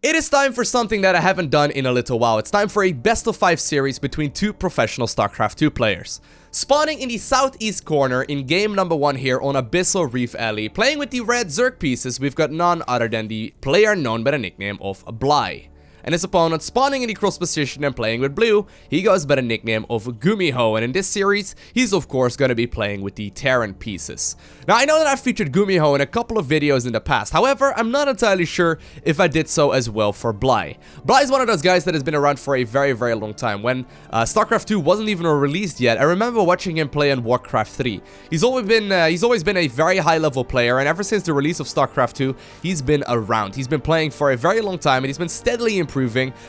It is time for something that I haven't done in a little while. It's time for a best of 5 series between two professional StarCraft 2 players. Spawning in the southeast corner in game number 1 here on Abyssal Reef Alley, playing with the red Zerg pieces, we've got none other than the player known by the nickname of Bly. And his opponent spawning in the cross position and playing with blue, he goes by the nickname of Gumiho, and in this series, he's of course going to be playing with the Terran pieces. Now I know that I've featured Gumiho in a couple of videos in the past, however, I'm not entirely sure if I did so as well for Bly. Bly is one of those guys that has been around for a very long time. When StarCraft 2 wasn't even released yet, I remember watching him play in Warcraft 3. He's always been a very high level player, and ever since the release of StarCraft 2, he's been around. He's been playing for a very long time, and he's been steadily improving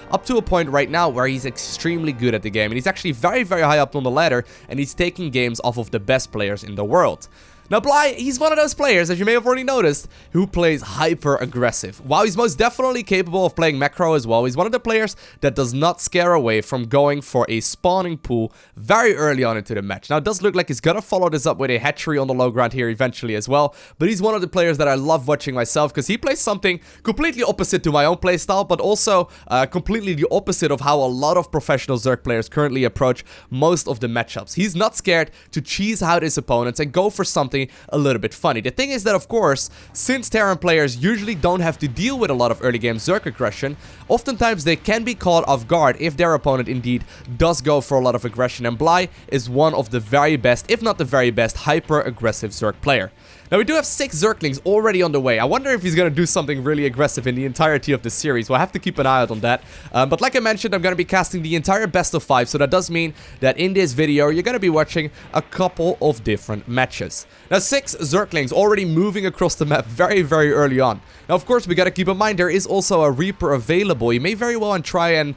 up to a point right now where he's extremely good at the game, and he's actually very high up on the ladder, and he's taking games off of the best players in the world. Now Bly, he's one of those players, as you may have already noticed, who plays hyper aggressive. While he's most definitely capable of playing macro as well, he's one of the players that does not scare away from going for a spawning pool very early on into the match. Now it does look like he's gonna follow this up with a hatchery on the low ground here eventually as well, but he's one of the players that I love watching myself because he plays something completely opposite to my own playstyle, but also completely the opposite of how a lot of professional Zerg players currently approach most of the matchups. He's not scared to cheese out his opponents and go for something a little bit funny. The thing is that, of course, since Terran players usually don't have to deal with a lot of early game Zerg aggression, oftentimes they can be caught off guard if their opponent indeed does go for a lot of aggression, and Bly is one of the very best, if not the very best, hyper aggressive Zerg player. Now we do have 6 Zerglings already on the way. I wonder if he's going to do something really aggressive in the entirety of this series. We'll have to keep an eye out on that. But like I mentioned, I'm going to be casting the entire best of 5, so that does mean that in this video, you're going to be watching a couple of different matches. Now 6 Zerglings already moving across the map very early on. Now of course, we got to keep in mind there is also a Reaper available. You may very well try and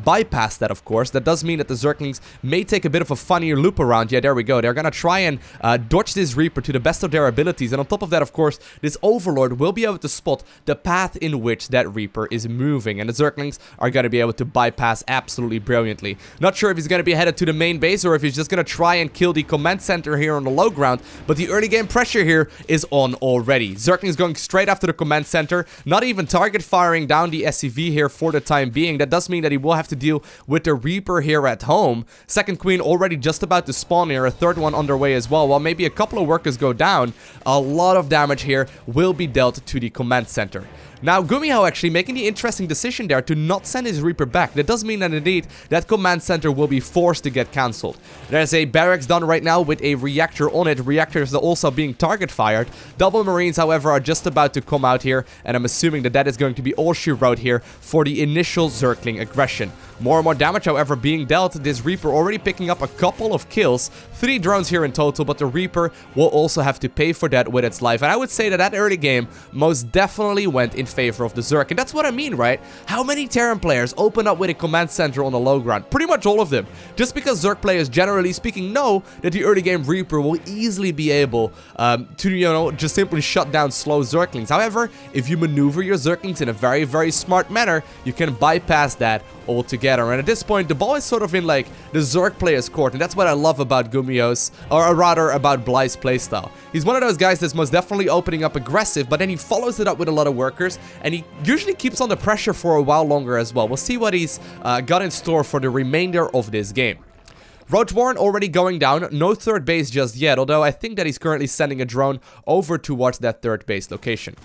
bypass that, of course. That does mean that the Zerglings may take a bit of a funnier loop around. Yeah, there we go. They're going to try and dodge this Reaper to the best of their ability. And on top of that, of course, this Overlord will be able to spot the path in which that Reaper is moving, and the Zerglings are going to be able to bypass absolutely brilliantly. Not sure if he's going to be headed to the main base or if he's just going to try and kill the command center here on the low ground, but the early game pressure here is on already. Zerglings going straight after the command center, not even target firing down the SCV here for the time being. That does mean that he will have to deal with the Reaper here at home. Second Queen already just about to spawn here, a third one underway as well, while maybe a couple of workers go down. A lot of damage here will be dealt to the command center. Now, Gumiho actually making the interesting decision there to not send his Reaper back. That does mean that indeed that command center will be forced to get cancelled. There's a barracks done right now with a reactor on it. Reactors are also being target fired. Double Marines, however, are just about to come out here, and I'm assuming that that is going to be all she wrote here for the initial Zergling aggression. More and more damage, however, being dealt. This Reaper already picking up a couple of kills. 3 drones here in total, but the Reaper will also have to pay for that with its life. And I would say that that early game most definitely went in favor of the Zerg. And that's what I mean, right? How many Terran players open up with a command center on the low ground? Pretty much all of them. Just because Zerg players, generally speaking, know that the early game Reaper will easily be able to, you know, just simply shut down slow Zerglings. However, if you maneuver your Zerglings in a very smart manner, you can bypass that altogether. And at this point, the ball is sort of in like the Zerg player's court, and that's what I love about Gumiho's, or rather about Bly's playstyle. He's one of those guys that's most definitely opening up aggressive, but then he follows it up with a lot of workers, and he usually keeps on the pressure for a while longer as well. We'll see what he's got in store for the remainder of this game. Roach Warren already going down, no third base just yet, although I think that he's currently sending a drone over towards that third base location.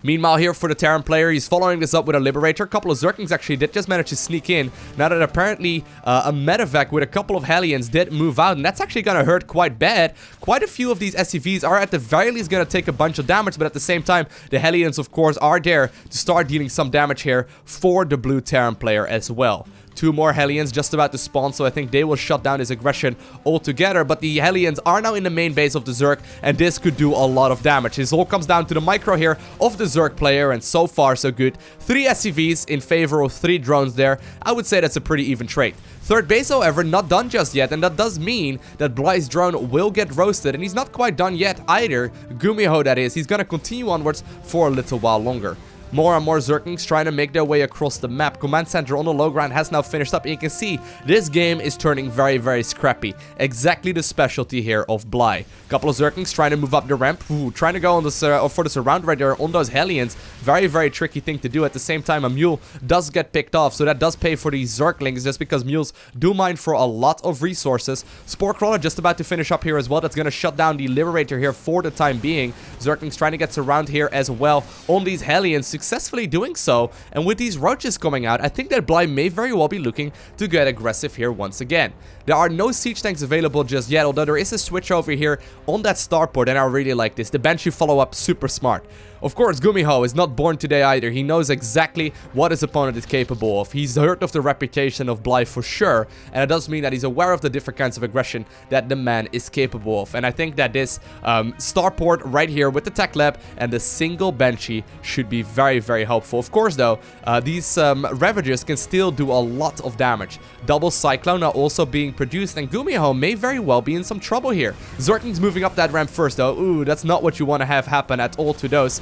Meanwhile, here for the Terran player, he's following this up with a Liberator. A couple of Zerglings actually did just manage to sneak in. Now that apparently a medevac with a couple of Hellions did move out, and that's actually going to hurt quite bad. Quite a few of these SCVs are at the very least going to take a bunch of damage, but at the same time, the Hellions, of course, are there to start dealing some damage here for the blue Terran player as well. 2 more Hellions just about to spawn, so I think they will shut down his aggression altogether. But the Hellions are now in the main base of the Zerg, and this could do a lot of damage. This all comes down to the micro here of the Zerg player, and so far so good. 3 SCVs in favor of 3 drones there. I would say that's a pretty even trade. Third base, however, not done just yet, and that does mean that Bly's drone will get roasted, and he's not quite done yet either. Gumiho, that is. He's going to continue onwards for a little while longer. More and more Zerglings trying to make their way across the map. Command center on the low ground has now finished up. And you can see this game is turning very, very scrappy. Exactly the specialty here of Bly. Couple of Zerglings trying to move up the ramp. Ooh, trying to go on this, for the surround right there on those Hellions. Very, very tricky thing to do. At the same time, a mule does get picked off. So that does pay for these Zerglings just because mules do mine for a lot of resources. Spore Crawler just about to finish up here as well. That's going to shut down the Liberator here for the time being. Zerglings trying to get around here as well on these Hellions, successfully doing so. And with these roaches coming out, I think that Bly may very well be looking to get aggressive here once again. There are no siege tanks available just yet, although there is a switch over here on that starport, and I really like this. The Banshee follow-up, super smart. Of course, Gumiho is not born today either. He knows exactly what his opponent is capable of. He's heard of the reputation of Bly for sure, and it does mean that he's aware of the different kinds of aggression that the man is capable of. And I think that this starport right here with the tech lab and the single Banshee should be very, very helpful. Of course, though, these Ravagers can still do a lot of damage. Double Cyclone now also being produced, and Gumiho may very well be in some trouble here. Zerglings moving up that ramp first, though. Ooh, that's not what you want to have happen at all to those.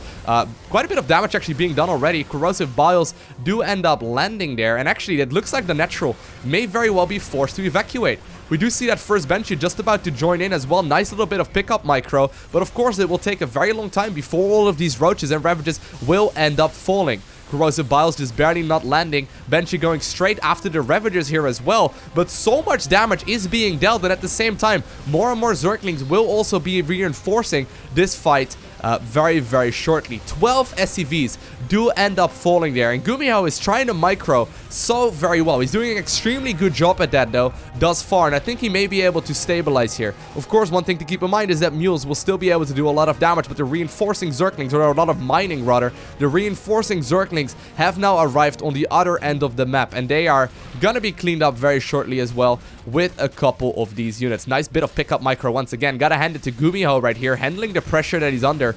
Quite a bit of damage actually being done already. Corrosive Biles do end up landing there, and actually it looks like the Natural may very well be forced to evacuate. We do see that first Banshee just about to join in as well. Nice little bit of pickup micro, but of course it will take a very long time before all of these Roaches and Ravages will end up falling. Corrosive Biles just barely not landing. Banshee going straight after the Ravagers here as well. But so much damage is being dealt, and at the same time, more and more Zerglings will also be reinforcing this fight very, very shortly. 12 SCVs do end up falling there, and Gumiho is trying to micro so very well. He's doing an extremely good job at that, though, thus far, and I think he may be able to stabilize here. Of course, one thing to keep in mind is that mules will still be able to do a lot of damage, but the reinforcing Zerglings, or a lot of mining rather, the reinforcing Zerglings have now arrived on the other end of the map, and they are gonna be cleaned up very shortly as well with a couple of these units. Nice bit of pickup micro once again. Gotta hand it to Gumiho right here, handling the pressure that he's under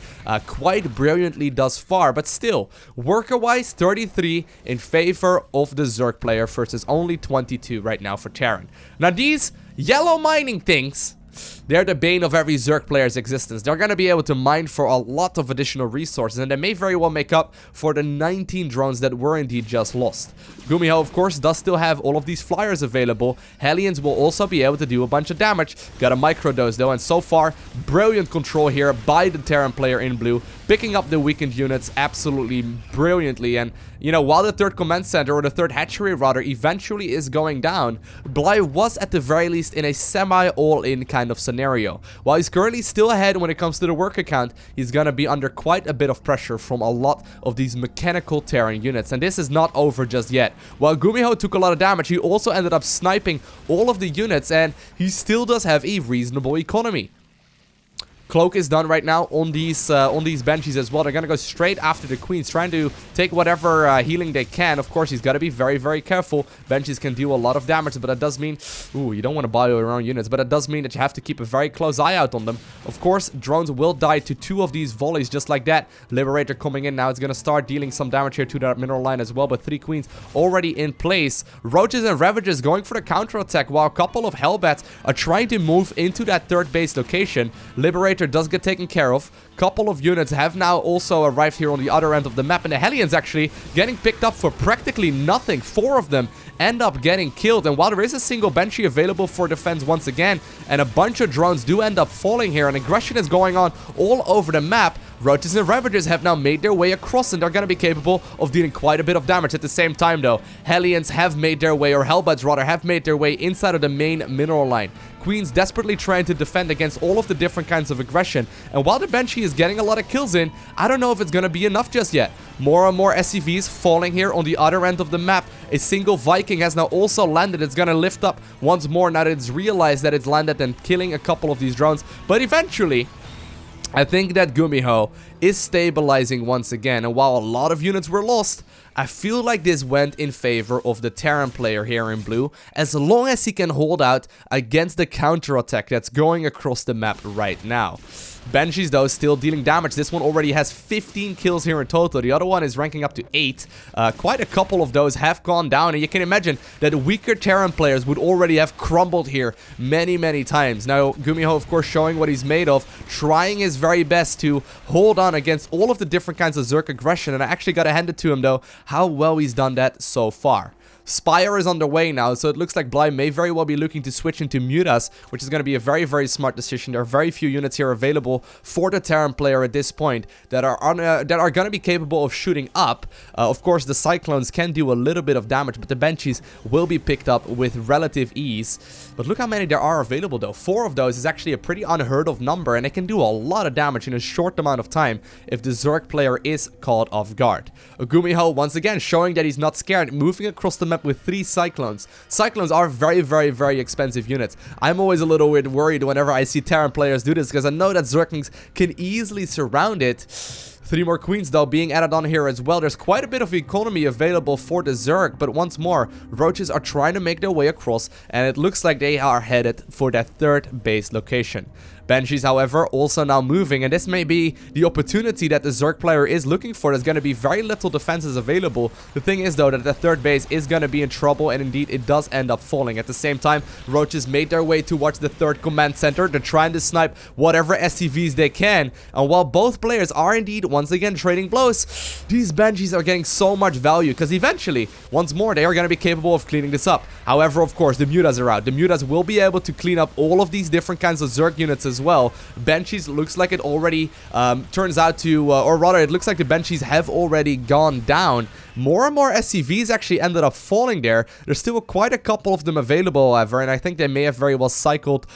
quite brilliantly thus far, but still, worker-wise, 33 in favor of the Zerg player versus only 22 right now for Terran. Now these yellow mining things, they're the bane of every Zerg player's existence. They're going to be able to mine for a lot of additional resources, and they may very well make up for the 19 drones that were indeed just lost. Gumiho, of course, does still have all of these flyers available. Hellions will also be able to do a bunch of damage. Got a microdose though, and so far, brilliant control here by the Terran player in blue, picking up the weakened units absolutely brilliantly. And, you know, while the third command center, or the third hatchery rather, eventually is going down, Bly was at the very least in a semi-all-in kind of scenario. While he's currently still ahead when it comes to the work account, he's gonna be under quite a bit of pressure from a lot of these mechanical Terran units, and this is not over just yet. While Gumiho took a lot of damage, he also ended up sniping all of the units, and he still does have a reasonable economy. Cloak is done right now on these Banshees as well. They're gonna go straight after the Queens, trying to take whatever healing they can. Of course, he's got to be very, very careful. Banshees can do a lot of damage, but that does mean, ooh, you don't want to buy your own units, but it does mean that you have to keep a very close eye out on them. Of course, drones will die to 2 of these volleys just like that. Liberator coming in now. It's gonna start dealing some damage here to that mineral line as well, but 3 Queens already in place. Roaches and Ravagers going for the counterattack, while a couple of Hellbats are trying to move into that third base location. Liberator does get taken care of. Couple of units have now also arrived here on the other end of the map, and the Hellions actually getting picked up for practically nothing. 4 of them end up getting killed, and while there is a single Banshee available for defense once again, and a bunch of drones do end up falling here, and aggression is going on all over the map, Roaches and Ravagers have now made their way across, and they're going to be capable of dealing quite a bit of damage. At the same time, though, Hellions have made their way, or Hellbats rather, have made their way inside of the main mineral line. Queens desperately trying to defend against all of the different kinds of aggression, and while the Banshee is getting a lot of kills in, I don't know if it's going to be enough just yet. More and more SCVs falling here on the other end of the map. A single Viking has now also landed. It's going to lift up once more now that it's realized that it's landed and killing a couple of these drones, but eventually I think that Gumiho is stabilizing once again, and while a lot of units were lost, I feel like this went in favor of the Terran player here in blue, as long as he can hold out against the counterattack that's going across the map right now. Banshees, though, still dealing damage. This one already has 15 kills here in total. The other one is ranking up to 8. Quite a couple of those have gone down, and you can imagine that weaker Terran players would already have crumbled here many, many times. Now, Gumiho, of course, showing what he's made of, trying his very best to hold on against all of the different kinds of Zerg aggression, and I actually got to hand it to him, though, how well he's done that so far. Spire is underway now, so it looks like Bly may very well be looking to switch into Mutas, which is going to be a very, very smart decision. There are very few units here available for the Terran player at this point that are going to be capable of shooting up. Of course, the Cyclones can do a little bit of damage, but the Banshees will be picked up with relative ease. But look how many there are available, though. 4 of those is actually a pretty unheard of number, and it can do a lot of damage in a short amount of time if the Zerg player is caught off guard. Gumiho, once again, showing that he's not scared, moving across the map with 3 Cyclones. Cyclones are very, very, very expensive units. I'm always a little bit worried whenever I see Terran players do this, because I know that Zerglings can easily surround it. 3 more Queens, though, being added on here as well. There's quite a bit of economy available for the Zerg, but once more, Roaches are trying to make their way across, and it looks like they are headed for that 3rd base location. Banshees, however, also now moving, and this may be the opportunity that the Zerg player is looking for. There's going to be very little defenses available. The thing is, though, that the 3rd base is going to be in trouble, and indeed, it does end up falling. At the same time, Roaches made their way towards the 3rd command center. They're trying to snipe whatever SCVs they can, and while both players are indeed, once again, trading blows, these Banshees are getting so much value, because eventually, once more, they are going to be capable of cleaning this up. However, of course, the Mutas are out. The Mutas will be able to clean up all of these different kinds of Zerg units as well. Banshees looks like it already turns out to, or rather, it looks like the Banshees have already gone down. More and more SCVs actually ended up falling there. There's still quite a couple of them available, however, and I think they may have very well cycled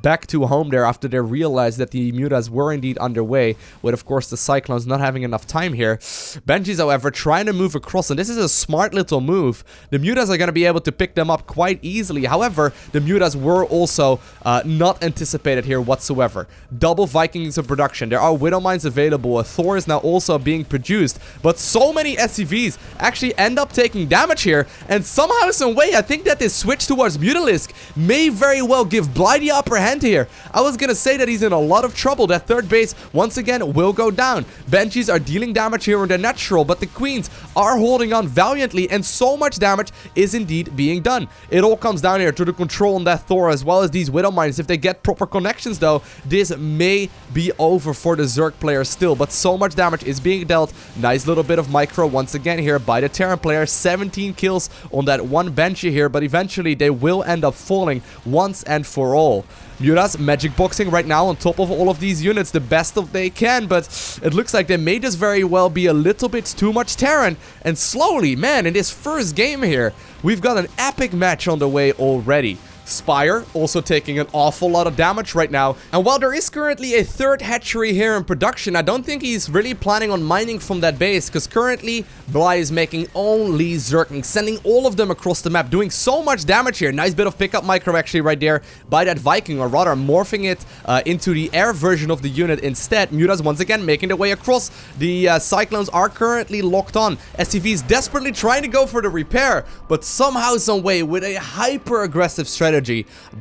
back to home there after they realized that the Mutas were indeed underway, with, of course, the Cyclones not having enough time here. Banshees, however, trying to move across, and this is a smart little move. The Mutas are going to be able to pick them up quite easily. However, the Mutas were also not anticipated here whatsoever. Double Vikings in production. There are Widow Mines available. A Thor is now also being produced, but so many SCVs actually end up taking damage here, and somehow, some way, I think that this switch towards Mutalisk may very well give Bly the upper hand here. I was gonna say that he's in a lot of trouble. That 3rd base, once again, will go down. Banshees are dealing damage here in the natural, but the Queens are holding on valiantly, and so much damage is indeed being done. It all comes down here to the control on that Thor, as well as these Widow Mines. If they get proper connections, though, this may be over for the Zerg player still, but so much damage is being dealt. Nice little bit of micro once again here by the Terran player. 17 kills on that one Banshee here, but eventually they will end up falling once and for all. Mutas magic boxing right now on top of all of these units the best of they can, but it looks like they may just very well be a little bit too much Terran, and slowly, man, in this first game here, we've got an epic match on the way already. Spire also taking an awful lot of damage right now, and while there is currently a 3rd hatchery here in production, I don't think he's really planning on mining from that base, because currently Bly is making only Zerglings, sending all of them across the map, doing so much damage here. Nice bit of pickup micro actually right there by that Viking, or rather morphing it into the air version of the unit instead. Mutas once again making their way across. The Cyclones are currently locked on. SCVs desperately trying to go for the repair, but somehow, some way, with a hyper aggressive strategy,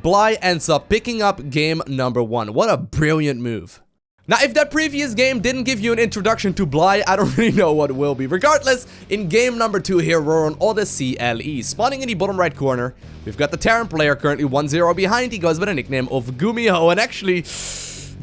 Bly ends up picking up game number 1. What a brilliant move. Now, if that previous game didn't give you an introduction to Bly, I don't really know what will be. Regardless, in game number 2 here, we're on Odyssey LE. Spawning in the bottom right corner, we've got the Terran player currently 1-0 behind. He goes by the nickname of Gumiho, and actually,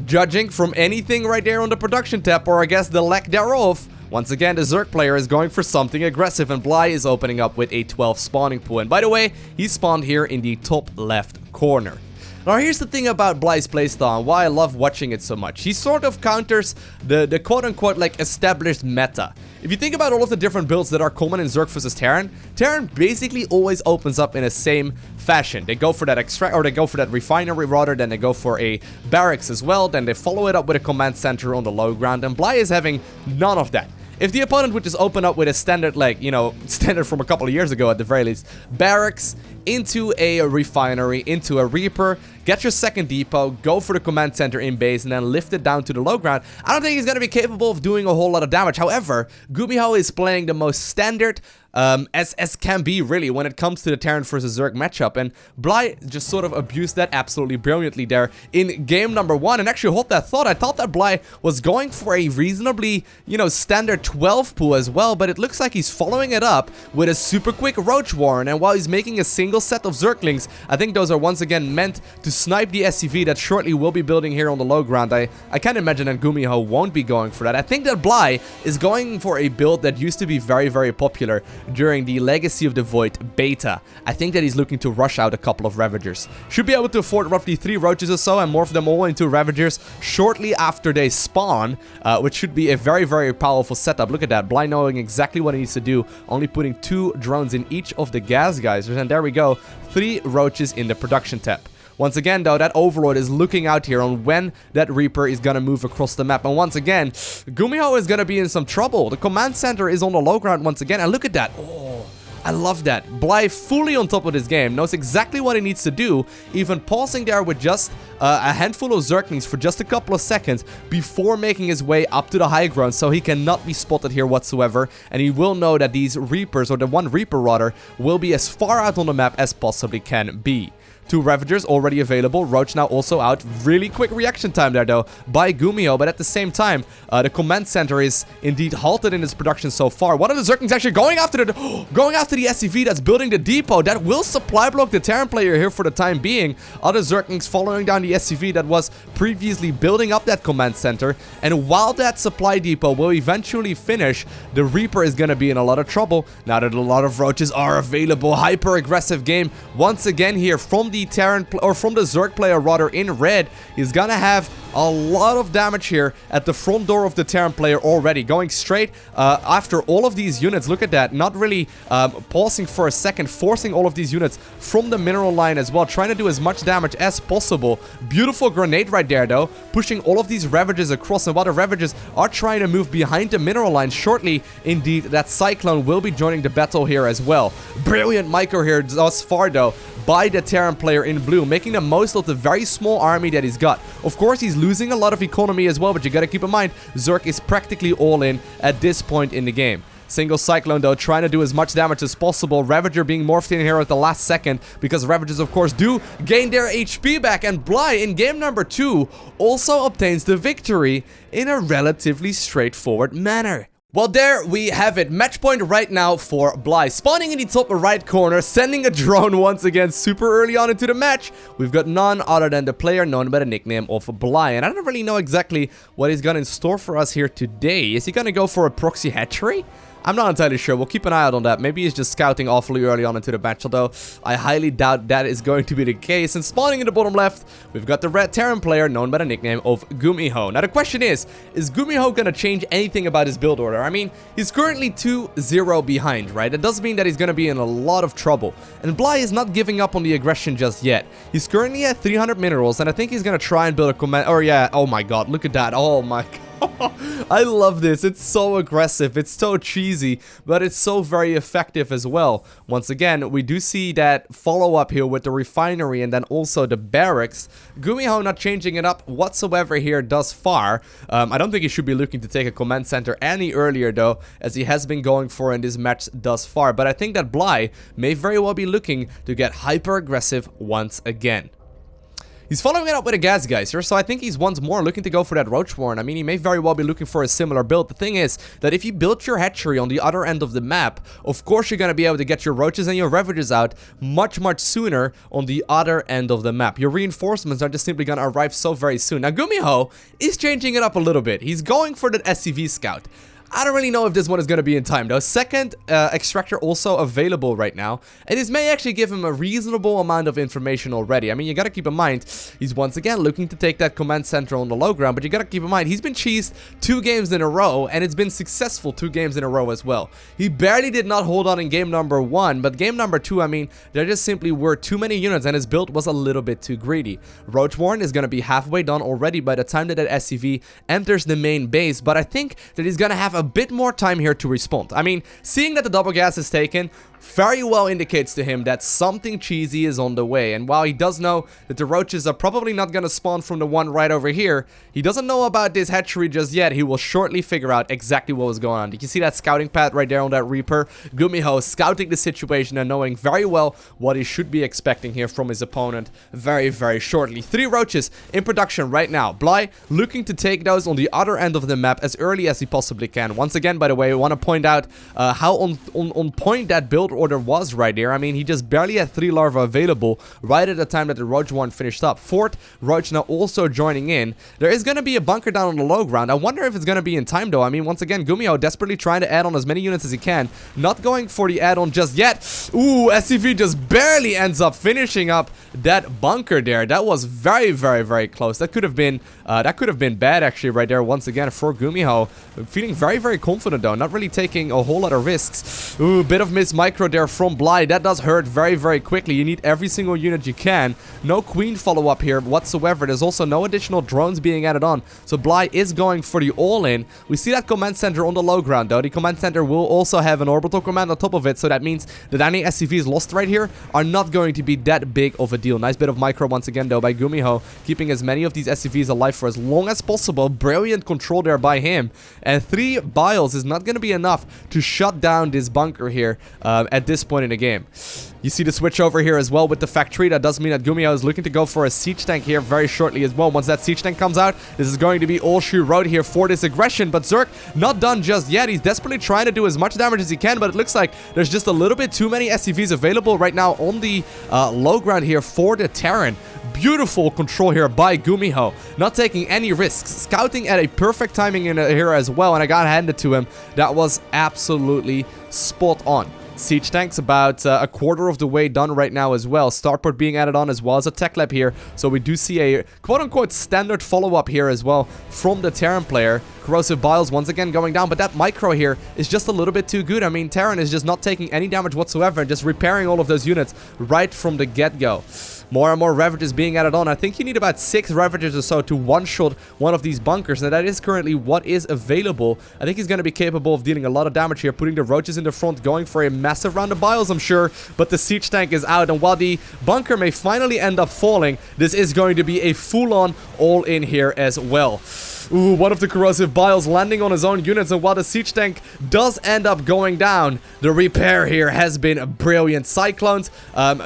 judging from anything right there on the production tab, or I guess the lack thereof, once again, the Zerg player is going for something aggressive, and Bly is opening up with a 12 spawning pool. And by the way, he spawned here in the top left corner. Now, here's the thing about Bly's playstyle and why I love watching it so much. He sort of counters the quote-unquote, like, established meta. If you think about all of the different builds that are common in Zerg vs Terran, Terran basically always opens up in the same fashion. They go for that extract, or they go for that refinery rather, then they go for a barracks as well, then they follow it up with a command center on the low ground, and Bly is having none of that. If the opponent would just open up with a standard, like, you know, standard from a couple of years ago at the very least, barracks into a refinery, into a Reaper, get your second depot, go for the command center in base, and then lift it down to the low ground. I don't think he's going to be capable of doing a whole lot of damage. However, Gumiho is playing the most standard as can be, really, when it comes to the Terran versus Zerg matchup, and Bly just sort of abused that absolutely brilliantly there in game number 1. And actually, hold that thought, I thought that Bly was going for a reasonably, you know, standard 12 pool as well, but it looks like he's following it up with a super quick Roach Warren, and while he's making a single set of Zerglings, I think those are once again meant to snipe the SCV that shortly will be building here on the low ground. I can't imagine that Gumiho won't be going for that. I think that Bly is going for a build that used to be very, very popular during the Legacy of the Void beta. I think that he's looking to rush out a couple of Ravagers. Should be able to afford roughly 3 Roaches or so and morph them all into Ravagers shortly after they spawn, which should be a very, very powerful setup. Look at that, Bly knowing exactly what he needs to do, only putting 2 drones in each of the gas geysers, and there we go, 3 Roaches in the production tab. Once again, though, that Overlord is looking out here on when that Reaper is going to move across the map. And once again, Gumiho is going to be in some trouble. The command center is on the low ground once again. And look at that. Oh, I love that. Bly fully on top of this game. Knows exactly what he needs to do. Even pausing there with just a handful of Zerglings for just a couple of seconds before making his way up to the high ground. So he cannot be spotted here whatsoever. And he will know that these Reapers, or the one Reaper rather, will be as far out on the map as possibly can be. 2 Ravagers already available. Roach now also out. Really quick reaction time there, though, by Gumiho. But at the same time, the command center is indeed halted in its production so far. One of the Zerglings actually going after the SCV that's building the depot. That will supply block the Terran player here for the time being. Other Zerglings following down the SCV that was previously building up that command center. And while that supply depot will eventually finish, the Reaper is going to be in a lot of trouble now that a lot of Roaches are available. Hyper aggressive game once again here from the Terran or from the Zerg player rather in red. He's gonna have a lot of damage here at the front door of the Terran player already, going straight after all of these units. Look at that, not really pausing for a second, forcing all of these units from the mineral line as well, trying to do as much damage as possible. Beautiful grenade right there, though, pushing all of these Ravagers across, and while the Ravagers are trying to move behind the mineral line, shortly indeed that Cyclone will be joining the battle here as well. Brilliant micro here thus far, though, by the Terran player in blue, making the most of the very small army that he's got. Of course, he's losing a lot of economy as well, but you gotta keep in mind, Zerg is practically all in at this point in the game. Single Cyclone, though, trying to do as much damage as possible. Ravager being morphed in here at the last second, because Ravagers, of course, do gain their HP back. And Bly, in game number 2, also obtains the victory in a relatively straightforward manner. Well, there we have it. Match point right now for Bly. Spawning in the top right corner, sending a drone once again super early on into the match. We've got none other than the player known by the nickname of Bly. And I don't really know exactly what he's got in store for us here today. Is he going to go for a proxy hatchery? I'm not entirely sure. We'll keep an eye out on that. Maybe he's just scouting awfully early on into the match, although I highly doubt that is going to be the case. And spawning in the bottom left, we've got the red Terran player known by the nickname of Gumiho. Now the question is Gumiho going to change anything about his build order? I mean, he's currently 2-0 behind, right? That does mean that he's going to be in a lot of trouble. And Bly is not giving up on the aggression just yet. He's currently at 300 minerals, and I think he's going to try and build a command... Or yeah, oh my god, look at that. Oh my god. I love this. It's so aggressive. It's so cheesy, but it's so very effective as well. Once again, we do see that follow-up here with the refinery and then also the barracks. Gumiho not changing it up whatsoever here thus far. I don't think he should be looking to take a command center any earlier, though, as he has been going for in this match thus far. But I think that Bly may very well be looking to get hyper-aggressive once again. He's following it up with a gas geyser, so I think he's once more looking to go for that Roach Warren. I mean, he may very well be looking for a similar build. The thing is that if you build your hatchery on the other end of the map, of course you're going to be able to get your Roaches and your Ravagers out much sooner on the other end of the map. Your reinforcements are just simply going to arrive so very soon. Now, Gumiho is changing it up a little bit. He's going for that SCV scout. I don't really know if this one is going to be in time, though. Second extractor also available right now, and this may actually give him a reasonable amount of information already. I mean, you got to keep in mind, he's once again looking to take that command center on the low ground, but you got to keep in mind, he's been cheesed 2 games in a row, and it's been successful 2 games in a row as well. He barely did not hold on in game number 1, but game number 2, I mean, there just simply were too many units, and his build was a little bit too greedy. Roach Warren is going to be halfway done already by the time that SCV enters the main base, but I think that he's going to have a bit more time here to respond. I mean, seeing that the double gas is taken very well indicates to him that something cheesy is on the way. And while he does know that the roaches are probably not going to spawn from the one right over here, he doesn't know about this hatchery just yet. He will shortly figure out exactly what was going on. You can see that scouting pad right there on that Reaper. Gumiho scouting the situation and knowing very well what he should be expecting here from his opponent very, very shortly. 3 roaches in production right now. Bly looking to take those on the other end of the map as early as he possibly can. Once again, by the way, I want to point out how on point that build order was right there. I mean, he just barely had 3 larvae available right at the time that the roach one finished up. 4th roach now also joining in. There is going to be a bunker down on the low ground. I wonder if it's going to be in time though. I mean, once again, Gumiho desperately trying to add on as many units as he can. Not going for the add-on just yet. Ooh, SCV just barely ends up finishing up that bunker there. That was very, very, very close. That could have been bad actually right there once again for Gumiho. Feeling very, very confident though. Not really taking a whole lot of risks. Ooh, bit of miss micro there from Bly. That does hurt very, very quickly. You need every single unit you can. No queen follow-up here whatsoever. There's also no additional drones being added on. So Bly is going for the all-in. We see that command center on the low ground though. The command center will also have an orbital command on top of it. So that means that any SCVs lost right here are not going to be that big of a deal. Nice bit of micro once again though by Gumiho. Keeping as many of these SCVs alive for as long as possible. Brilliant control there by him. And 3 biles is not going to be enough to shut down this bunker here at this point in the game. You see the switch over here as well with the factory. That does mean that Gumiho is looking to go for a siege tank here very shortly as well. Once that siege tank comes out, this is going to be all she wrote here for this aggression. But Zerg not done just yet. He's desperately trying to do as much damage as he can, but it looks like there's just a little bit too many SCVs available right now on the low ground here for the Terran. Beautiful control here by Gumiho. Not taking any risks. Scouting at a perfect timing in here as well, and I got handed to him. That was absolutely spot on. Siege tanks about a quarter of the way done right now as well. Starport being added on as well as a tech lab here. So we do see a quote-unquote standard follow-up here as well from the Terran player. Corrosive biles once again going down, but that micro here is just a little bit too good. I mean, Terran is just not taking any damage whatsoever and just repairing all of those units right from the get-go. More and more Ravages being added on. I think you need about 6 Ravages or so to one-shot one of these bunkers. Now, that is currently what is available. I think he's going to be capable of dealing a lot of damage here, putting the roaches in the front, going for a massive round of biles, I'm sure. But the siege tank is out, and while the bunker may finally end up falling, this is going to be a full-on all-in here as well. Ooh, one of the corrosive biles landing on his own units, and while the siege tank does end up going down, the repair here has been brilliant. Cyclones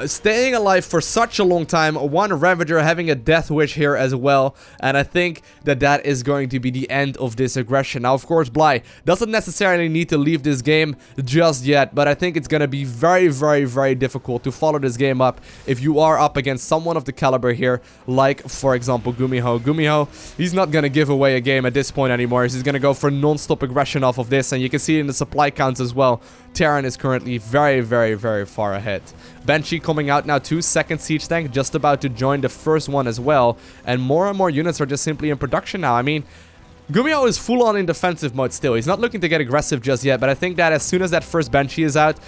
staying alive for such a long time. One Ravager having a death wish here as well, and I think that that is going to be the end of this aggression. Now, of course, Bly doesn't necessarily need to leave this game just yet, but I think it's going to be very, very, very difficult to follow this game up if you are up against someone of the caliber here, like, for example, Gumiho. Gumiho, he's not going to give away a game at this point anymore. He's going to go for non-stop aggression off of this, and you can see it in the supply counts as well. Terran is currently very, very, very far ahead. Banshee coming out now too. 2nd siege tank just about to join the first one as well, and more units are just simply in production now. I mean, Gumiho is full on in defensive mode still. He's not looking to get aggressive just yet, but I think that as soon as that first Banshee is out,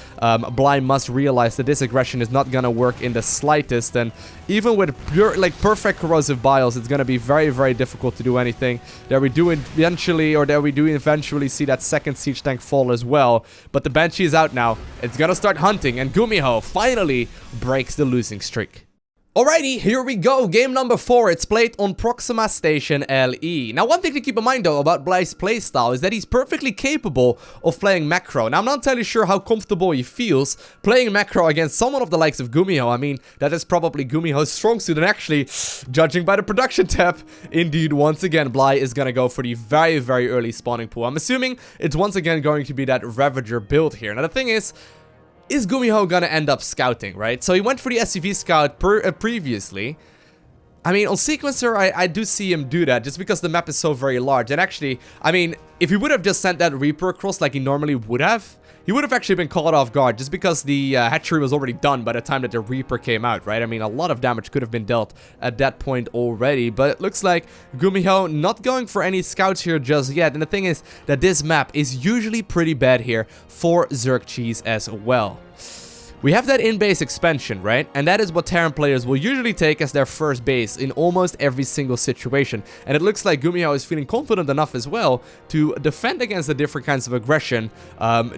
Bly must realize that this aggression is not gonna work in the slightest, and even with pure, like, perfect corrosive biles, it's gonna be very, very difficult to do anything. That we do eventually see that 2nd siege tank fall as well, but the Banshee is out now. It's gonna start hunting, and Gumiho finally breaks the losing streak. Alrighty, here we go. Game number 4. It's played on Proxima Station LE. Now, one thing to keep in mind, though, about Bly's playstyle is that he's perfectly capable of playing macro. Now, I'm not entirely sure how comfortable he feels playing macro against someone of the likes of Gumiho. I mean, that is probably Gumiho's strong suit, and actually, judging by the production tab, indeed, once again, Bly is gonna go for the very, very early spawning pool. I'm assuming it's once again going to be that Ravager build here. Now, the thing is Gumiho gonna end up scouting, right? So he went for the SCV scout previously. I mean, on Sequencer, I do see him do that just because the map is so very large. And actually, I mean, if he would have just sent that Reaper across like he normally would have, he would have actually been caught off guard just because the hatchery was already done by the time that the Reaper came out, right? I mean, a lot of damage could have been dealt at that point already, but it looks like Gumiho not going for any scouts here just yet. And the thing is that this map is usually pretty bad here for Zerg cheese as well. We have that in-base expansion, right? And that is what Terran players will usually take as their first base in almost every single situation. And it looks like Gumiho is feeling confident enough as well to defend against the different kinds of aggression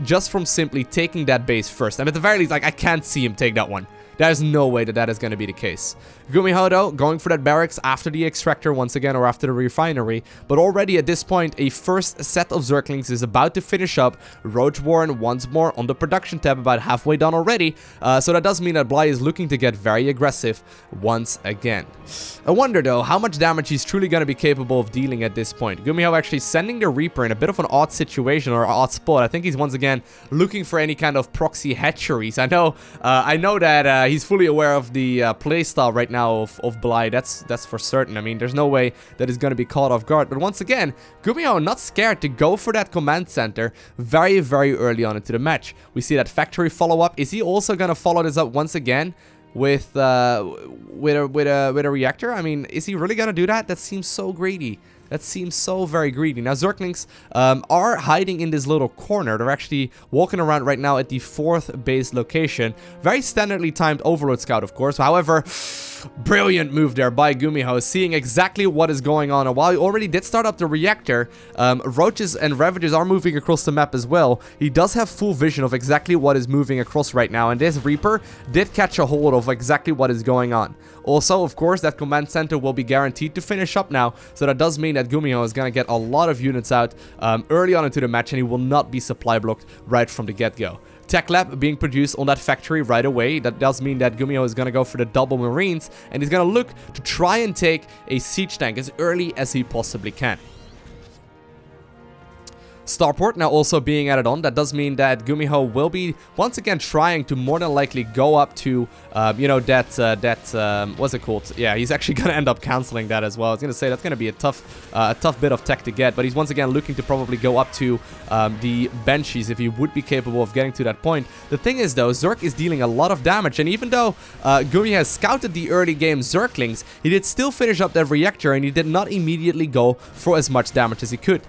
just from simply taking that base first. And at the very least, like, I can't see him take that one. There's no way that that is going to be the case. Gumiho, though, going for that barracks after the extractor once again, or after the refinery. But already at this point, a first set of Zerglings is about to finish up. Roach Warren once more on the production tab, about halfway done already. So that does mean that Bly is looking to get very aggressive once again. I wonder, though, how much damage he's truly going to be capable of dealing at this point. Gumiho actually sending the Reaper in a bit of an odd situation, or odd spot. I think he's once again looking for any kind of proxy hatcheries. I know that he's fully aware of the playstyle right now of Bly. That's for certain. I mean, there's no way that he's going to be caught off guard. But once again, Gumiho not scared to go for that command center very, very early on into the match. We see that factory follow-up. Is he also going to follow this up once again with a reactor? I mean, is he really going to do that? That seems so greedy. That seems so very greedy. Now, Zerglings are hiding in this little corner. They're actually walking around right now at the 4th base location. Very standardly timed Overlord Scout, of course. However, brilliant move there by Gumiho, seeing exactly what is going on. And while he already did start up the reactor, Roaches and Ravagers are moving across the map as well. He does have full vision of exactly what is moving across right now. And this Reaper did catch a hold of exactly what is going on. Also, of course, that command center will be guaranteed to finish up now. So that does mean that Gumiho is going to get a lot of units out early on into the match, and he will not be supply blocked right from the get-go. Tech Lab being produced on that factory right away. That does mean that Gumiho is going to go for the double Marines, and he's going to look to try and take a siege tank as early as he possibly can. Starport now also being added on. That does mean that Gumiho will be once again trying to more than likely go up to, what's it called? Yeah, he's actually going to end up canceling that as well. I was going to say that's going to be a tough bit of tech to get, but he's once again looking to probably go up to the Banshees if he would be capable of getting to that point. The thing is, though, Zerg is dealing a lot of damage, and even though Gumi has scouted the early game Zerglings, he did still finish up that reactor, and he did not immediately go for as much damage as he could.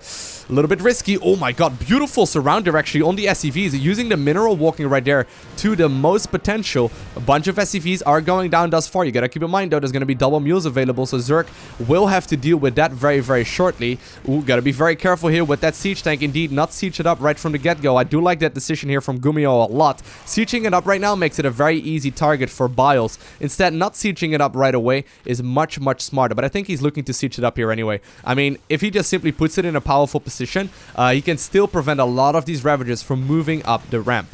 A little bit risky. Oh my god, beautiful surrounder actually on the SCVs, using the mineral walking right there to the most potential. A bunch of SCVs are going down thus far. You gotta keep in mind, though, there's gonna be double mules available, so Zerg will have to deal with that very, very shortly. Ooh, gotta be very careful here with that siege tank. Indeed, not siege it up right from the get-go. I do like that decision here from Gumiho a lot. Sieging it up right now makes it a very easy target for Biles. Instead, not sieging it up right away is much, much smarter, but I think he's looking to siege it up here anyway. I mean, if he just simply puts it in a powerful position, he can still prevent a lot of these Ravagers from moving up the ramp.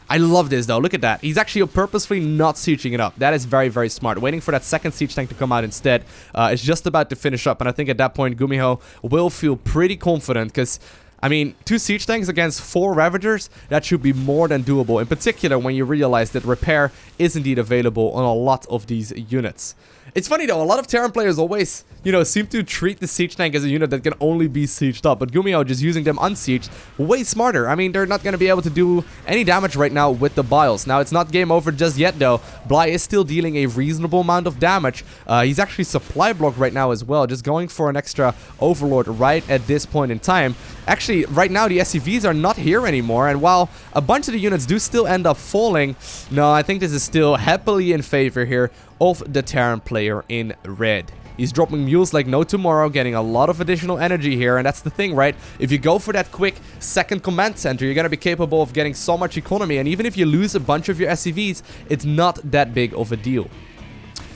I love this, though. Look at that. He's actually purposefully not sieging it up. That is very, very smart. Waiting for that second siege tank to come out instead. It's just about to finish up, and I think at that point, Gumiho will feel pretty confident, because I mean, 2 siege tanks against 4 Ravagers, that should be more than doable. In particular, when you realize that repair is indeed available on a lot of these units. It's funny, though, a lot of Terran players always, seem to treat the siege tank as a unit that can only be sieged up. But Gumiho just using them unsieged, way smarter. I mean, they're not going to be able to do any damage right now with the Biles. Now, it's not game over just yet, though. Bly is still dealing a reasonable amount of damage. He's actually supply blocked right now as well, just going for an extra Overlord right at this point in time. Actually, right now, the SCVs are not here anymore, and while a bunch of the units do still end up falling, no, I think this is still happily in favor here of the Terran player in red. He's dropping mules like no tomorrow, getting a lot of additional energy here, and that's the thing, right? If you go for that quick second command center, you're going to be capable of getting so much economy, and even if you lose a bunch of your SCVs, it's not that big of a deal.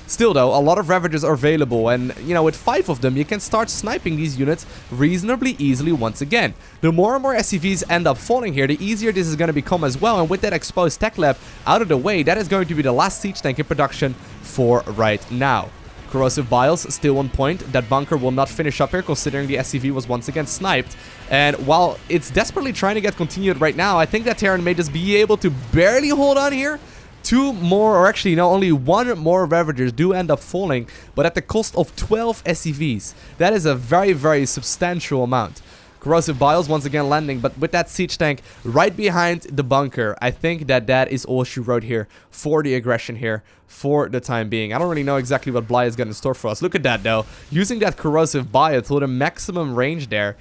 Still, though, a lot of Ravagers are available, and, with 5 of them, you can start sniping these units reasonably easily once again. The more and more SCVs end up falling here, the easier this is going to become as well, and with that exposed tech lab out of the way, that is going to be the last siege tank in production for right now. Corrosive Biles still on point. That bunker will not finish up here, considering the SCV was once again sniped. And while it's desperately trying to get continued right now, I think that Terran may just be able to barely hold on here. 2 more, or actually, only 1 more Ravagers do end up falling, but at the cost of 12 SCVs. That is a very, very substantial amount. Corrosive Biles once again landing, but with that siege tank right behind the bunker, I think that is all she wrote here for the aggression here for the time being. I don't really know exactly what Bly is going to store for us. Look at that, though. Using that Corrosive Bile to the maximum range there.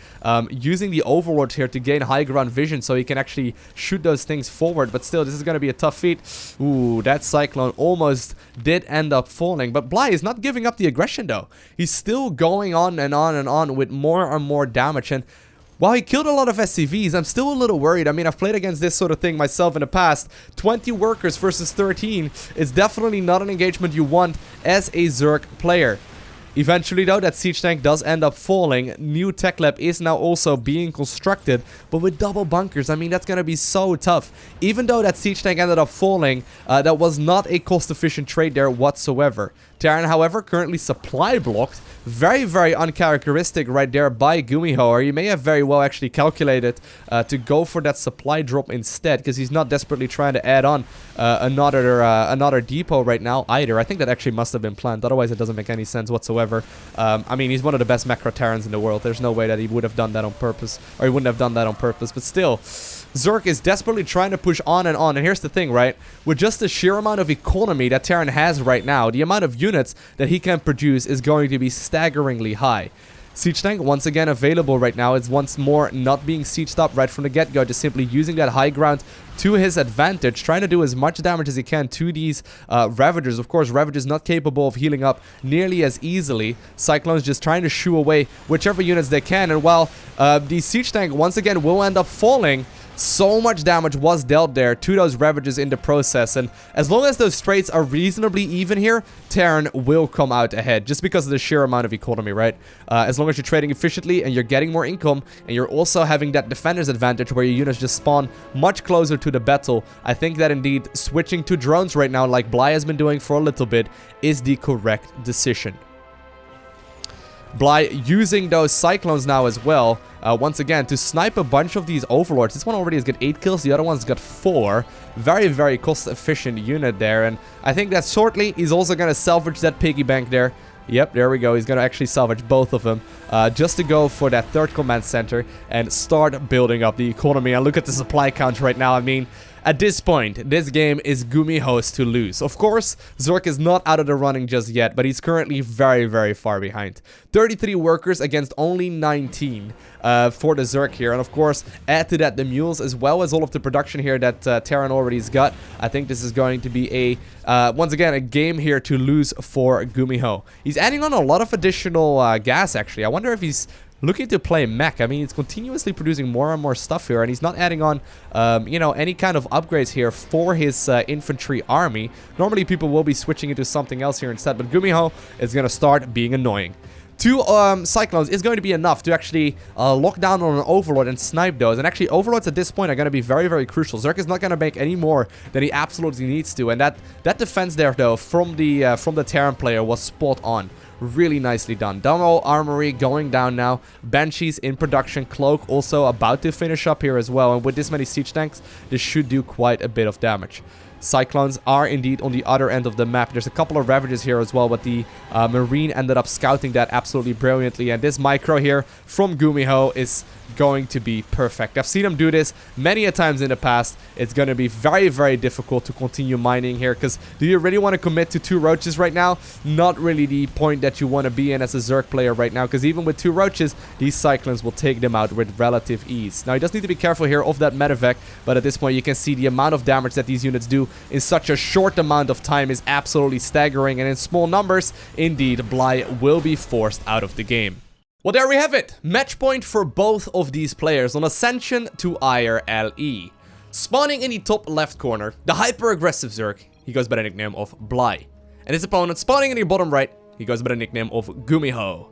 Using the Overlord here to gain high ground vision so he can actually shoot those things forward. But still, this is going to be a tough feat. Ooh, that Cyclone almost did end up falling. But Bly is not giving up the aggression, though. He's still going on and on and on with more and more damage. And while he killed a lot of SCVs, I'm still a little worried. I mean, I've played against this sort of thing myself in the past. 20 workers versus 13 is definitely not an engagement you want as a Zerg player. Eventually, though, that siege tank does end up falling. New tech lab is now also being constructed, but with double bunkers, I mean, that's going to be so tough. Even though that siege tank ended up falling, that was not a cost-efficient trade there whatsoever. Terran, however, currently supply blocked. Very, very uncharacteristic right there by Gumiho, or he may have very well actually calculated to go for that supply drop instead, because he's not desperately trying to add on another depot right now either. I think that actually must have been planned, otherwise it doesn't make any sense whatsoever. I mean, he's one of the best macro Terrans in the world. There's no way that he would have done that on purpose, or he wouldn't have done that on purpose, but still, Zerg is desperately trying to push on, and here's the thing, right? With just the sheer amount of economy that Terran has right now, the amount of units that he can produce is going to be staggeringly high. Siege tank once again available right now. It's once more not being sieged up right from the get-go, just simply using that high ground to his advantage, trying to do as much damage as he can to these Ravagers. Of course, Ravagers not capable of healing up nearly as easily. Cyclones just trying to shoo away whichever units they can, and while the siege tank once again will end up falling, so much damage was dealt there to those Ravagers in the process, and as long as those trades are reasonably even here, Terran will come out ahead, just because of the sheer amount of economy, right? As long as you're trading efficiently and you're getting more income, and you're also having that defender's advantage where your units just spawn much closer to the battle, I think that indeed switching to drones right now, like Bly has been doing for a little bit, is the correct decision. Bly using those Cyclones now as well, once again, to snipe a bunch of these Overlords. This one already has got 8 kills, the other one's got 4. Very, very cost-efficient unit there, and I think that shortly he's also going to salvage that piggy bank there. Yep, there we go. He's going to actually salvage both of them just to go for that third command center and start building up the economy. And look at the supply count right now. I mean, at this point, this game is Gumiho's to lose. Of course, Zerg is not out of the running just yet, but he's currently very, very far behind. 33 workers against only 19 for the Zerg here. And of course, add to that the mules as well as all of the production here that Terran already has got. I think this is going to be a, once again, a game here to lose for Gumiho. He's adding on a lot of additional gas, actually. I wonder if he's looking to play mech. I mean, he's continuously producing more and more stuff here, and he's not adding on, you know, any kind of upgrades here for his infantry army. Normally, people will be switching into something else here instead, but Gumiho is going to start being annoying. 2 Cyclones is going to be enough to actually lock down on an Overlord and snipe those. And actually, Overlords at this point are going to be very, very crucial. Zerg is not going to make any more than he absolutely needs to. And that defense there, though, from the Terran player was spot on. Really nicely done. Demo Armory going down now. Banshees in production. Cloak also about to finish up here as well. And with this many siege tanks, this should do quite a bit of damage. Cyclones are indeed on the other end of the map. There's a couple of Ravagers here as well, but the Marine ended up scouting that absolutely brilliantly. And this micro here from Gumiho is going to be perfect. I've seen him do this many a times in the past. It's going to be very, very difficult to continue mining here, because do you really want to commit to 2 roaches right now? Not really the point that you want to be in as a Zerg player right now, because even with 2 roaches, these Cyclones will take them out with relative ease. Now, he does need to be careful here of that medevac, but at this point, you can see the amount of damage that these units do in such a short amount of time is absolutely staggering, and in small numbers, indeed, Bly will be forced out of the game. Well, there we have it. Match point for both of these players on Ascension to IRLE. Spawning in the top left corner, the hyper-aggressive Zerg, he goes by the nickname of Bly. And his opponent spawning in the bottom right, he goes by the nickname of Gumiho.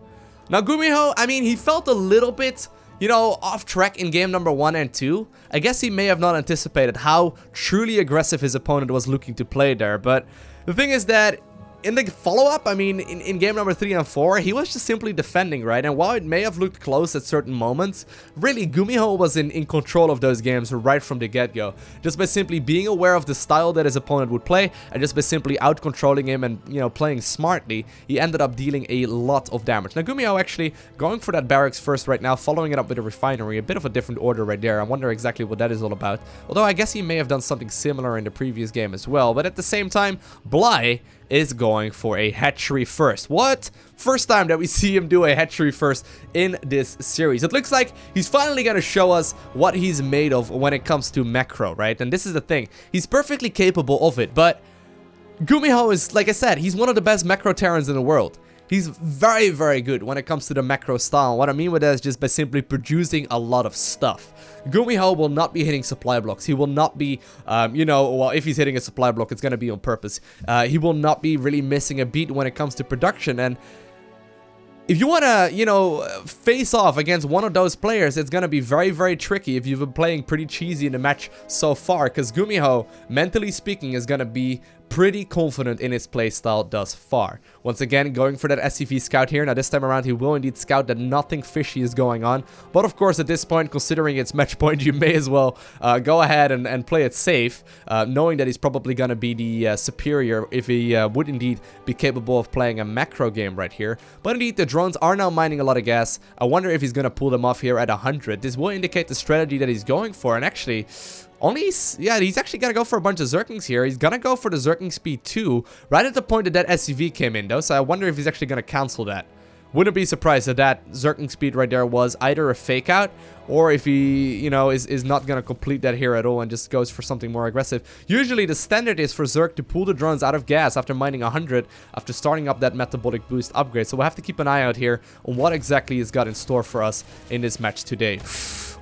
Now, Gumiho, I mean, he felt a little bit, you know, off track in game number 1 and 2. I guess he may have not anticipated how truly aggressive his opponent was looking to play there, but the thing is that in the follow-up, I mean, in game number 3 and 4, he was just simply defending, right? And while it may have looked close at certain moments, really, Gumiho was in control of those games right from the get-go. Just by simply being aware of the style that his opponent would play, and just by simply out-controlling him and, you know, playing smartly, he ended up dealing a lot of damage. Now, Gumiho actually going for that barracks first right now, following it up with a refinery, a bit of a different order right there. I wonder exactly what that is all about. Although, I guess he may have done something similar in the previous game as well. But at the same time, Bly is going for a hatchery first. What? First time that we see him do a hatchery first in this series. It looks like he's finally going to show us what he's made of when it comes to macro, right? And this is the thing. He's perfectly capable of it, but Gumiho is, like I said, he's one of the best macro Terrans in the world. He's very, very good when it comes to the macro style. What I mean with that is just by simply producing a lot of stuff. Gumiho will not be hitting supply blocks. He will not be, you know, well, if he's hitting a supply block, it's going to be on purpose. He will not be really missing a beat when it comes to production. And if you want to, you know, face off against one of those players, it's going to be very, very tricky if you've been playing pretty cheesy in the match so far. Because Gumiho, mentally speaking, is going to be pretty confident in his playstyle thus far. Once again, going for that SCV scout here. Now, this time around, he will indeed scout that nothing fishy is going on. But, of course, at this point, considering it's match point, you may as well go ahead and play it safe, knowing that he's probably going to be the superior if he would indeed be capable of playing a macro game right here. But, indeed, the drones are now mining a lot of gas. I wonder if he's going to pull them off here at 100. This will indicate the strategy that he's going for. And, actually, yeah, he's actually going to go for a bunch of Zerglings here. He's going to go for the Zergling speed 2 right at the point that that SCV came in, though. So I wonder if he's actually going to cancel that. Wouldn't be surprised if that Zergling speed right there was either a fake out or if he, you know, is not going to complete that here at all and just goes for something more aggressive. Usually the standard is for Zerg to pull the drones out of gas after mining 100 after starting up that metabolic boost upgrade. So we'll have to keep an eye out here on what exactly he's got in store for us in this match today.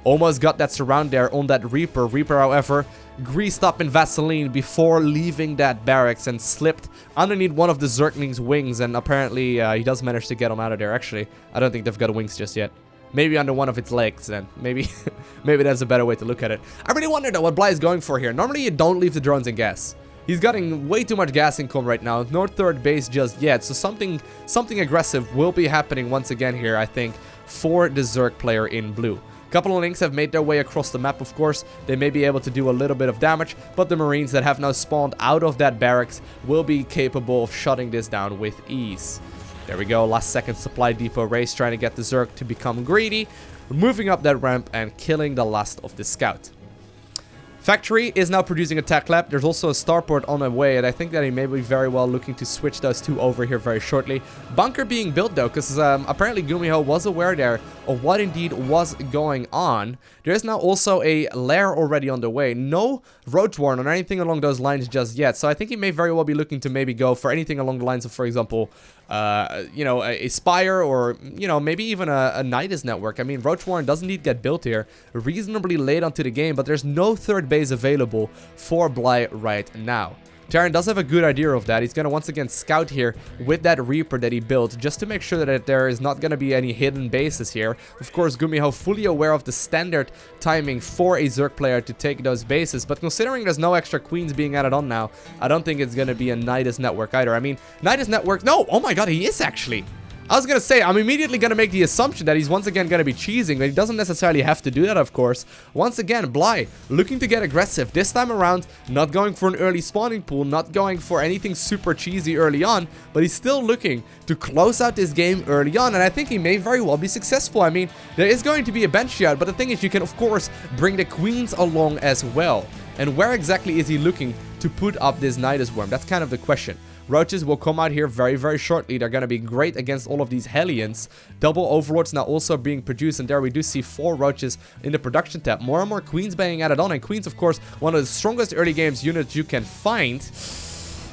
Almost got that surround there on that Reaper. Reaper, however, greased up in Vaseline before leaving that barracks and slipped underneath one of the Zergling's wings. And apparently, he does manage to get him out of there. Actually, I don't think they've got wings just yet. Maybe under one of its legs then. Maybe maybe that's a better way to look at it. I really wonder though what Bly is going for here. Normally, you don't leave the drones in gas. He's getting way too much gas income right now. No third base just yet. So something aggressive will be happening once again here, I think, for the Zerg player in blue. A couple of links have made their way across the map, of course. They may be able to do a little bit of damage, but the Marines that have now spawned out of that barracks will be capable of shutting this down with ease. There we go, last second supply depot race, trying to get the Zerg to become greedy, moving up that ramp and killing the last of the scout. Factory is now producing a tech lab. There's also a starport on the way, and I think that he may be very well looking to switch those two over here very shortly. Bunker being built though, because apparently Gumiho was aware there of what indeed was going on. There is now also a lair already on the way. No roach warren or anything along those lines just yet, so I think he may very well be looking to maybe go for anything along the lines of, for example, you know, a spire or, you know, maybe even a Nidus network. I mean, roach warren does indeed get built here reasonably late onto the game, but there's no third base available for Bly right now. Terran does have a good idea of that. He's going to once again scout here with that Reaper that he built just to make sure that there is not going to be any hidden bases here. Of course, Gumiho fully aware of the standard timing for a Zerg player to take those bases, but considering there's no extra queens being added on now, I don't think it's going to be a Nidus network either. I mean, Nidus network, no, oh my god, he is actually. I was going to say, I'm immediately going to make the assumption that he's once again going to be cheesing, but he doesn't necessarily have to do that, of course. Once again, Bly looking to get aggressive. This time around, not going for an early spawning pool, not going for anything super cheesy early on, but he's still looking to close out this game early on, and I think he may very well be successful. I mean, there is going to be a bench yard, but the thing is, you can, of course, bring the queens along as well. And where exactly is he looking to put up this Nidus worm? That's kind of the question. Roaches will come out here very, very shortly. They're going to be great against all of these Hellions. Double Overlords now also being produced, and there we do see 4 Roaches in the production tab. More and more Queens being added on, and Queens, of course, one of the strongest early games units you can find.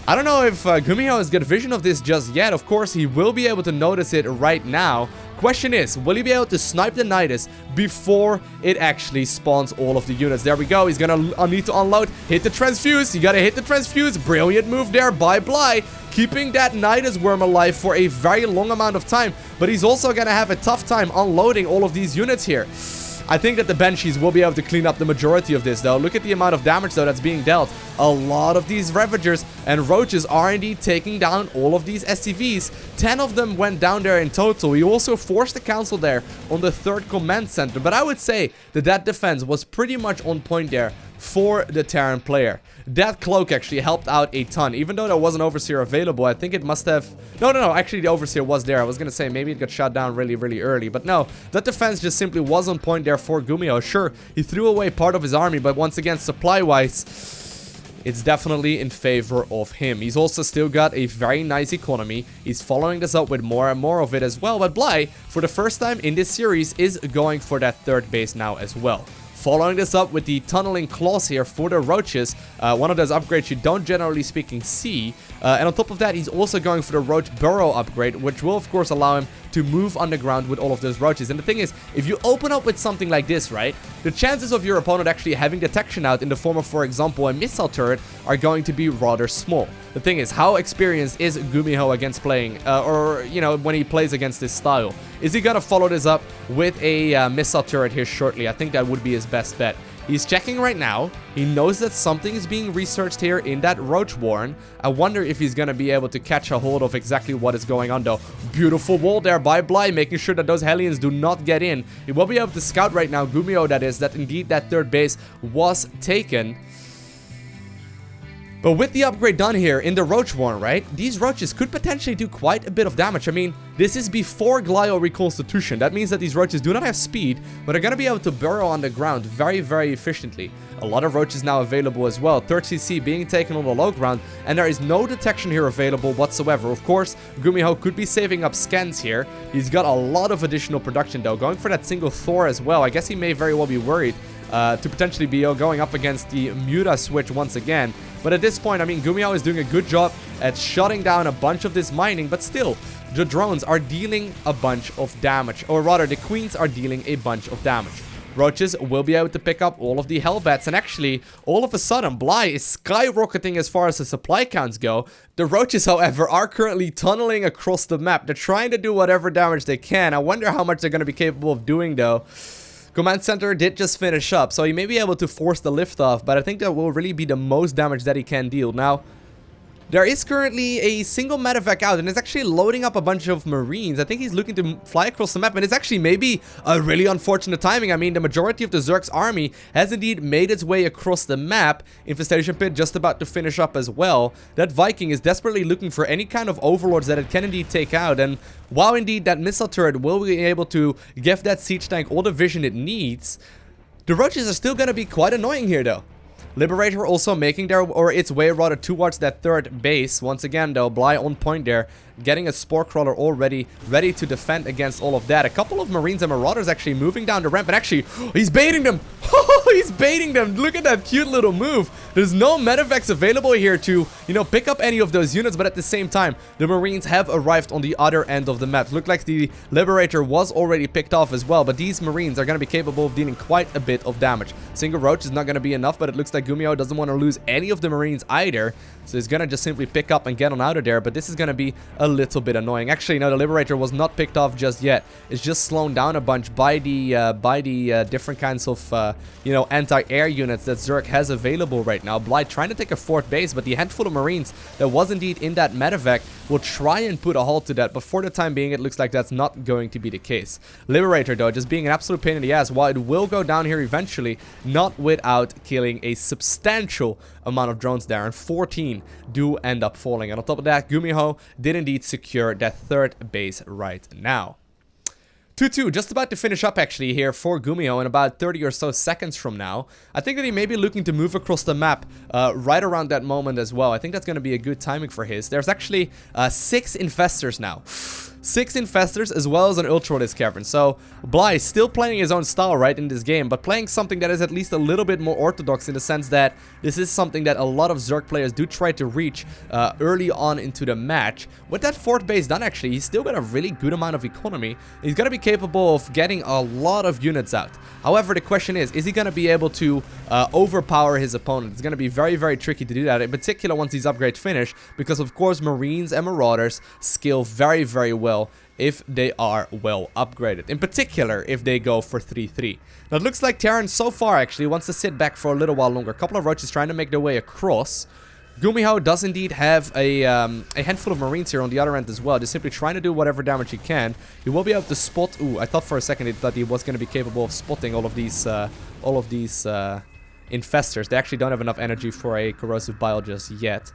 I don't know if Gumiho has got vision of this just yet. Of course, he will be able to notice it right now. Question is, will he be able to snipe the Nidus before it actually spawns all of the units? There we go. He's going to need to unload. Hit the transfuse. You got to hit the transfuse. Brilliant move there by Bly, keeping that Nidus worm alive for a very long amount of time. But he's also going to have a tough time unloading all of these units here. I think that the Banshees will be able to clean up the majority of this, though. Look at the amount of damage, though, that's being dealt. A lot of these Ravagers and Roaches are indeed taking down all of these SCVs. 10 of them went down there in total. We also forced the Council there on the 3rd command center, but I would say that that defense was pretty much on point there for the Terran player. That cloak actually helped out a ton. Even though there was an Overseer available, I think it must have... No, actually the Overseer was there. I was gonna say maybe it got shot down really early, but no, that defense just simply was on point there for Gumiho. Sure, he threw away part of his army, but once again, supply-wise, it's definitely in favor of him. He's also still got a very nice economy. He's following this up with more and more of it as well, but Bly, for the first time in this series, is going for that 3rd base now as well. Following this up with the tunneling claws here for the Roaches, one of those upgrades you don't generally speaking see. And on top of that, he's also going for the Roach Burrow upgrade, which will of course allow him to move underground with all of those Roaches. And the thing is, if you open up with something like this, right, the chances of your opponent actually having detection out in the form of, for example, a missile turret are going to be rather small. The thing is, how experienced is Gumiho against playing, or, you know, when he plays against this style? Is he gonna follow this up with a missile turret here shortly? I think that would be his best bet. He's checking right now. He knows that something is being researched here in that Roach Warren. I wonder if he's gonna be able to catch a hold of exactly what is going on, though. Beautiful wall there by Bly, making sure that those Hellions do not get in. He will be able to scout right now, Gumiho that is, that indeed that 3rd base was taken. But with the upgrade done here in the Roach Warren, right, these Roaches could potentially do quite a bit of damage. I mean, this is before Glio Reconstitution. That means that these Roaches do not have speed, but are going to be able to burrow on the ground very efficiently. A lot of Roaches now available as well. 30cc being taken on the low ground, and there is no detection here available whatsoever. Of course, Gumiho could be saving up scans here. He's got a lot of additional production, though. Going for that single Thor as well. I guess he may very well be worried to potentially be going up against the Muta switch once again. But at this point, I mean, Gumiho is doing a good job at shutting down a bunch of this mining, but still, the drones are dealing a bunch of damage. Or rather, the Queens are dealing a bunch of damage. Roaches will be able to pick up all of the Hellbats, and actually, all of a sudden, Bly is skyrocketing as far as the supply counts go. The Roaches, however, are currently tunneling across the map. They're trying to do whatever damage they can. I wonder how much they're going to be capable of doing, though. Command Center did just finish up, so he may be able to force the liftoff, but I think that will really be the most damage that he can deal. Now, there is currently a single medevac out, and it's actually loading up a bunch of Marines. I think he's looking to fly across the map, and it's actually maybe a really unfortunate timing. I mean, the majority of the Zerg's army has indeed made its way across the map. Infestation Pit just about to finish up as well. That Viking is desperately looking for any kind of overlords that it can indeed take out, and while indeed that missile turret will be able to give that siege tank all the vision it needs, the Roaches are still going to be quite annoying here, though. Liberator also making its way rather towards that 3rd base. Once again, though, Bly on point there, getting a Spore Crawler already ready to defend against all of that. A couple of Marines and Marauders actually moving down the ramp, and actually, he's baiting them. He's baiting them. Look at that cute little move. There's no medevacs available here to, you know, pick up any of those units, but at the same time, the Marines have arrived on the other end of the map. Look like the Liberator was already picked off as well, but these Marines are going to be capable of dealing quite a bit of damage. Single Roach is not going to be enough, but it looks like Gumiho doesn't want to lose any of the Marines either, so he's going to just simply pick up and get on out of there, but this is going to be a little bit annoying. Actually, no, the Liberator was not picked off just yet. It's just slowed down a bunch by the different kinds of, you know, anti-air units that Zerg has available right now. Bly trying to take a 4th base, but the handful of Marines that was indeed in that medevac will try and put a halt to that, but for the time being, it looks like that's not going to be the case. Liberator, though, just being an absolute pain in the ass, while it will go down here eventually, not without killing a substantial amount of drones there, and 14 do end up falling. And on top of that, Gumiho did indeed secure that 3rd base right now. 2-2, just about to finish up actually here for Gumiho in about 30 or so seconds from now. I think that he may be looking to move across the map right around that moment as well. I think that's going to be a good timing for his. There's actually 6 infestors now. 6 infestors as well as an Ultralisk Cavern. So Bly still playing his own style right in this game, but playing something that is at least a little bit more orthodox in the sense that this is something that a lot of Zerg players do try to reach early on into the match. With that 4th base done, actually, he's still got a really good amount of economy. He's going to be capable of getting a lot of units out. However, the question is he going to be able to overpower his opponent? It's going to be very tricky to do that, in particular once these upgrades finish, because of course Marines and Marauders scale very well well if they are well upgraded. In particular, if they go for 3-3. Now, it looks like Terran so far actually wants to sit back for a little while longer. A couple of roaches trying to make their way across. Gumiho does indeed have a handful of marines here on the other end as well, just simply trying to do whatever damage he can. He will be able to spot. Ooh, I thought for a second that he was going to be capable of spotting all of these infestors. They actually don't have enough energy for a corrosive bile just yet.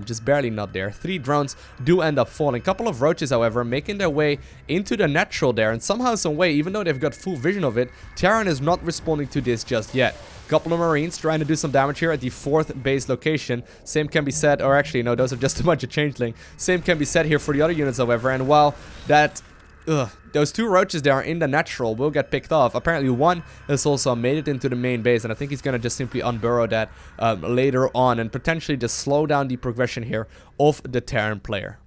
Just barely not there. 3 drones do end up falling. A couple of roaches, however, making their way into the natural there. And somehow, some way, even though they've got full vision of it, Terran is not responding to this just yet. Couple of marines trying to do some damage here at the 4th base location. Same can be said, or actually, no, those are just a bunch of changeling. Same can be said here for the other units, however. And while that... those 2 roaches there in the natural will get picked off. Apparently one has also made it into the main base, and I think he's going to just simply unburrow that later on and potentially just slow down the progression here of the Terran player.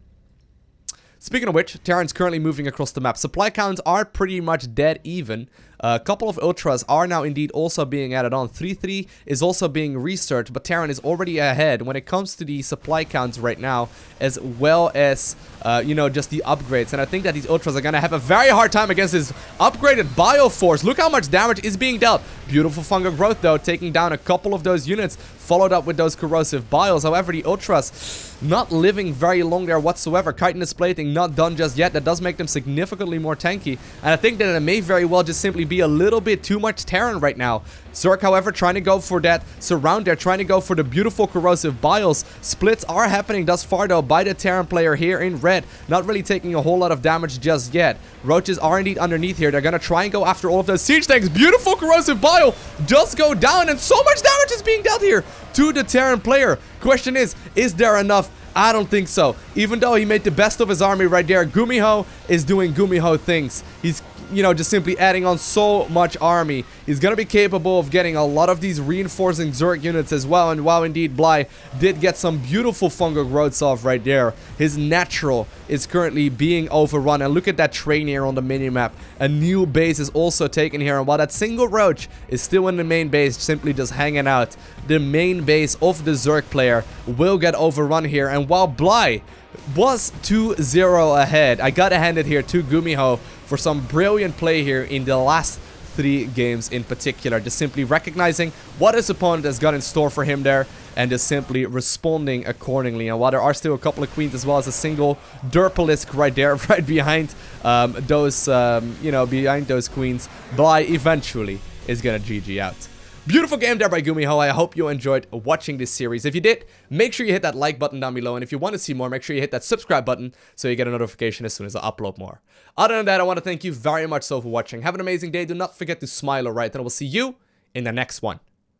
Speaking of which, Terran's currently moving across the map. Supply counts are pretty much dead even. A couple of ultras are now indeed also being added on. 3-3 is also being researched, but Terran is already ahead when it comes to the supply counts right now, as well as, you know, just the upgrades. And I think that these ultras are going to have a very hard time against this upgraded Bioforce. Look how much damage is being dealt. Beautiful fungal growth, though, taking down a couple of those units, followed up with those corrosive biles. However, the ultras not living very long there whatsoever. Chitinous plating not done just yet. That does make them significantly more tanky. And I think that it may very well just simply be a little bit too much Terran right now. Zerg, however, trying to go for that surround there, trying to go for the beautiful corrosive biles. Splits are happening thus far, though, by the Terran player here in red. Not really taking a whole lot of damage just yet. Roaches are indeed underneath here. They're going to try and go after all of those siege tanks. Beautiful corrosive bile does go down, and so much damage is being dealt here to the Terran player. Question is there enough? I don't think so. Even though he made the best of his army right there, Gumiho is doing Gumiho things. He's, you know, just simply adding on so much army. He's going to be capable of getting a lot of these reinforcing Zerg units as well. And while indeed Bly did get some beautiful fungal growths off right there, his natural is currently being overrun. And look at that train here on the minimap. A new base is also taken here. And while that single roach is still in the main base, simply just hanging out, the main base of the Zerg player will get overrun here. And while Bly was 2-0 ahead, I gotta hand it here to Gumiho for some brilliant play here in the last 3 games in particular. Just simply recognizing what his opponent has got in store for him there and just simply responding accordingly. And while there are still a couple of queens as well as a single Derpalisk right there, right behind those, you know, behind those queens, Bly eventually is gonna GG out. Beautiful game there by Gumiho. I hope you enjoyed watching this series. If you did, make sure you hit that like button down below. And if you want to see more, make sure you hit that subscribe button so you get a notification as soon as I upload more. Other than that, I want to thank you very much so for watching. Have an amazing day. Do not forget to smile, alright? And I will see you in the next one.